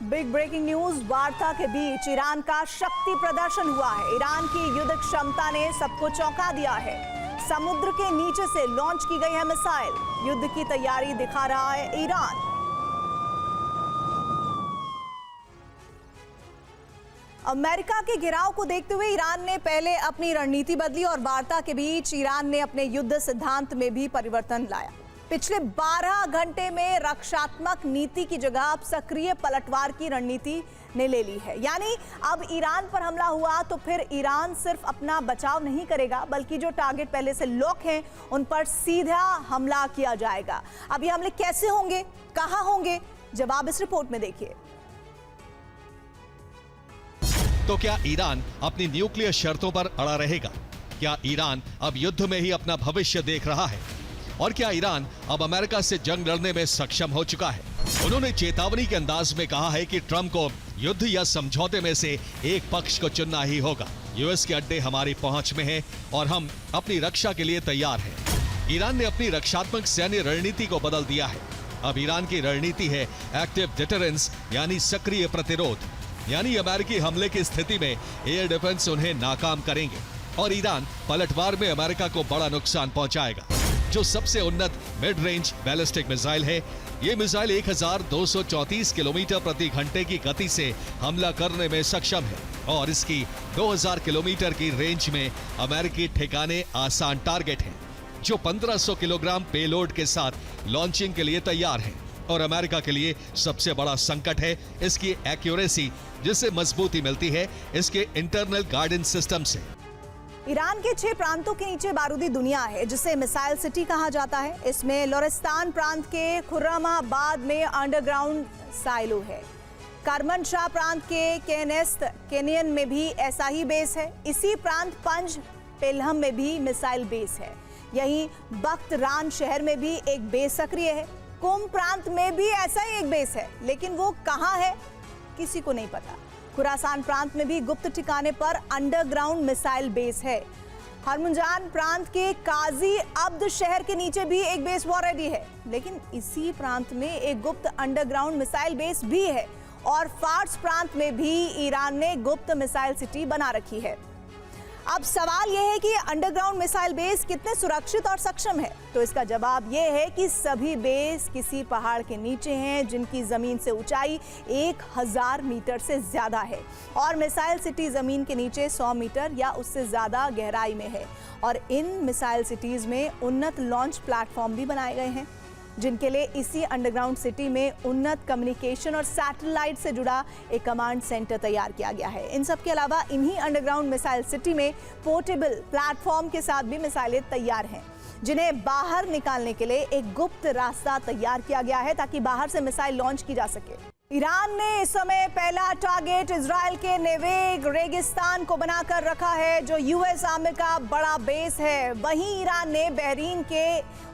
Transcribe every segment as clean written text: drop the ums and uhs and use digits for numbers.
Big breaking news. वार्ता के बीच Iran का शक्ति प्रदर्शन हुआ है। ईरान की युद्ध क्षमता ने सबको चौंका दिया है। समुद्र के नीचे से लॉन्च की गई है मिसाइल। युद्ध की तैयारी दिखा रहा है ईरान। अमेरिका के घिराव को देखते हुए ईरान ने पहले अपनी रणनीति बदली और वार्ता के बीच ईरान ने अपने युद्ध सिद्धांत में भी परिवर्तन लाया। पिछले 12 घंटे में रक्षात्मक नीति की जगह अब सक्रिय पलटवार की रणनीति ने ले ली है। यानी अब ईरान पर हमला हुआ तो फिर ईरान सिर्फ अपना बचाव नहीं करेगा, बल्कि जो टारगेट पहले से लॉक हैं उन पर सीधा हमला किया जाएगा। अब ये हमले कैसे होंगे, कहां होंगे, जवाब इस रिपोर्ट में देखिए। तो क्या ईरान अपनी न्यूक्लियर शर्तों पर अड़ा रहेगा? क्या ईरान अब युद्ध में ही अपना भविष्य देख रहा है? और क्या ईरान अब अमेरिका से जंग लड़ने में सक्षम हो चुका है? उन्होंने चेतावनी के अंदाज में कहा है कि ट्रंप को युद्ध या समझौते में से एक पक्ष को चुनना ही होगा। यूएस के अड्डे हमारी पहुंच में हैं और हम अपनी रक्षा के लिए तैयार हैं। ईरान ने अपनी रक्षात्मक सैन्य रणनीति को बदल दिया है। अब ईरान की रणनीति है एक्टिव डिटरेंस, यानी सक्रिय प्रतिरोध। यानी अमेरिकी हमले की स्थिति में एयर डिफेंस उन्हें नाकाम करेंगे और ईरान पलटवार में अमेरिका को बड़ा नुकसान पहुंचाएगा। जो सबसे उन्नत मिड रेंज बैलिस्टिक मिसाइल है, ये मिसाइल 1234 किलोमीटर प्रति घंटे की गति से हमला करने में सक्षम है और इसकी 2000 किलोमीटर की रेंज में अमेरिकी ठिकाने आसान टारगेट हैं, जो 1500 किलोग्राम पेलोड के साथ लॉन्चिंग के लिए तैयार है। और अमेरिका के लिए सबसे बड़ा संकट है इसकी एक्यूरेसी, जिससे मजबूती मिलती है इसके इंटरनल गाइडेंस सिस्टम से। ईरान के 6 प्रांतों के नीचे बारूदी दुनिया है, जिसे मिसाइल सिटी कहा जाता है। इसमें लोरिस्तान प्रांत के खुर्रमाबाद में अंडरग्राउंड साइलो है। करमनशाह प्रांत के केनेस्त केनियन में भी ऐसा ही बेस है। इसी प्रांत पंज पेलहम में भी मिसाइल बेस है। यहीं बख्तरान शहर में भी एक बेस सक्रिय है। कुम प्रांत में भी ऐसा ही एक बेस है, लेकिन वो कहाँ है किसी को नहीं पता। खुरासान प्रांत में भी गुप्त ठिकाने पर अंडरग्राउंड मिसाइल बेस है। हरमुजान प्रांत के काजी अब्द शहर के नीचे भी एक बेस ऑलरेडी है, लेकिन इसी प्रांत में एक गुप्त अंडरग्राउंड मिसाइल बेस भी है। और फार्स प्रांत में भी ईरान ने गुप्त मिसाइल सिटी बना रखी है। अब सवाल यह है कि अंडरग्राउंड मिसाइल बेस कितने सुरक्षित और सक्षम है? तो इसका जवाब यह है कि सभी बेस किसी पहाड़ के नीचे हैं, जिनकी जमीन से ऊंचाई 1000 मीटर से ज्यादा है और मिसाइल सिटी जमीन के नीचे 100 मीटर या उससे ज्यादा गहराई में है। और इन मिसाइल सिटीज में उन्नत लॉन्च प्लेटफॉर्म भी बनाए गए हैं, जिनके लिए इसी अंडरग्राउंड सिटी में उन्नत कम्युनिकेशन और सैटेलाइट से जुड़ा एक कमांड सेंटर तैयार किया गया है। इन सब के अलावा इन्हीं अंडरग्राउंड मिसाइल सिटी में पोर्टेबल प्लेटफॉर्म के साथ भी मिसाइलें तैयार हैं, जिन्हें बाहर निकालने के लिए एक गुप्त रास्ता तैयार किया गया है ताकि बाहर से मिसाइल लॉन्च की जा सके। ईरान ने इस समय पहला टारगेट इजराइल के नेवेग रेगिस्तान को बनाकर रखा है, जो यूएस आर्मी का बड़ा बेस है। वहीं ईरान ने बहरीन के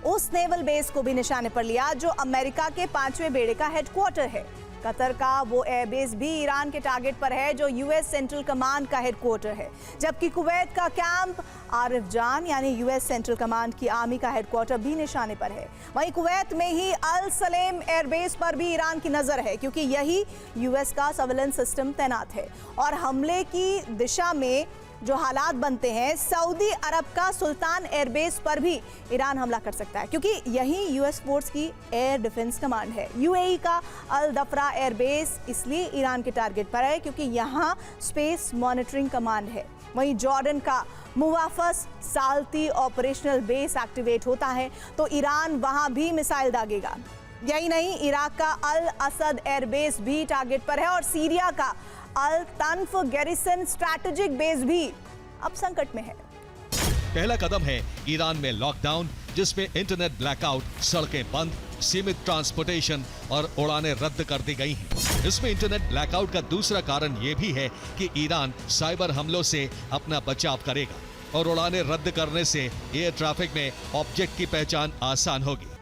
उस नेवल बेस को भी निशाने पर लिया, जो अमेरिका के 5वें बेड़े का हेडक्वार्टर है। कतर का वो एयरबेस भी ईरान के टारगेट पर है, जो यूएस सेंट्रल कमांड का हेडक्वार्टर है। जबकि कुवैत का कैंप आरिफ जान यानी यूएस सेंट्रल कमांड की आर्मी का हेडक्वार्टर भी निशाने पर है। वहीं कुवैत में ही अल सलेम एयरबेस पर भी ईरान की नजर है, क्योंकि यही यूएस का सर्विलांस सिस्टम तैनात है। और हमले की दिशा में जो हालात बनते हैं, सऊदी अरब का सुल्तान एयरबेस पर भी ईरान हमला कर सकता है, क्योंकि यही यूएस फोर्स की एयर डिफेंस कमांड है। यूएई का अल दफरा एयरबेस इसलिए ईरान के टारगेट पर है क्योंकि यहाँ स्पेस मॉनिटरिंग कमांड है। वहीं जॉर्डन का मुवाफस साल्ती ऑपरेशनल बेस एक्टिवेट होता है तो ईरान वहाँ भी मिसाइल दागेगा। यही नहीं, इराक का अल असद एयरबेस भी टारगेट पर है और सीरिया का अल तन्फ गैरिसन स्ट्रैटेजिक बेस भी अब संकट में है। पहला कदम है ईरान में लॉकडाउन, जिसमें इंटरनेट ब्लैकआउट, सड़कें बंद, सीमित ट्रांसपोर्टेशन और उड़ानें रद्द कर दी गई हैं। इसमें इंटरनेट ब्लैकआउट का दूसरा कारण यह भी है कि ईरान साइबर हमलों से अपना बचाव करेगा और उड़ानें रद्द करने से एयर ट्रैफिक में ऑब्जेक्ट की पहचान आसान होगी।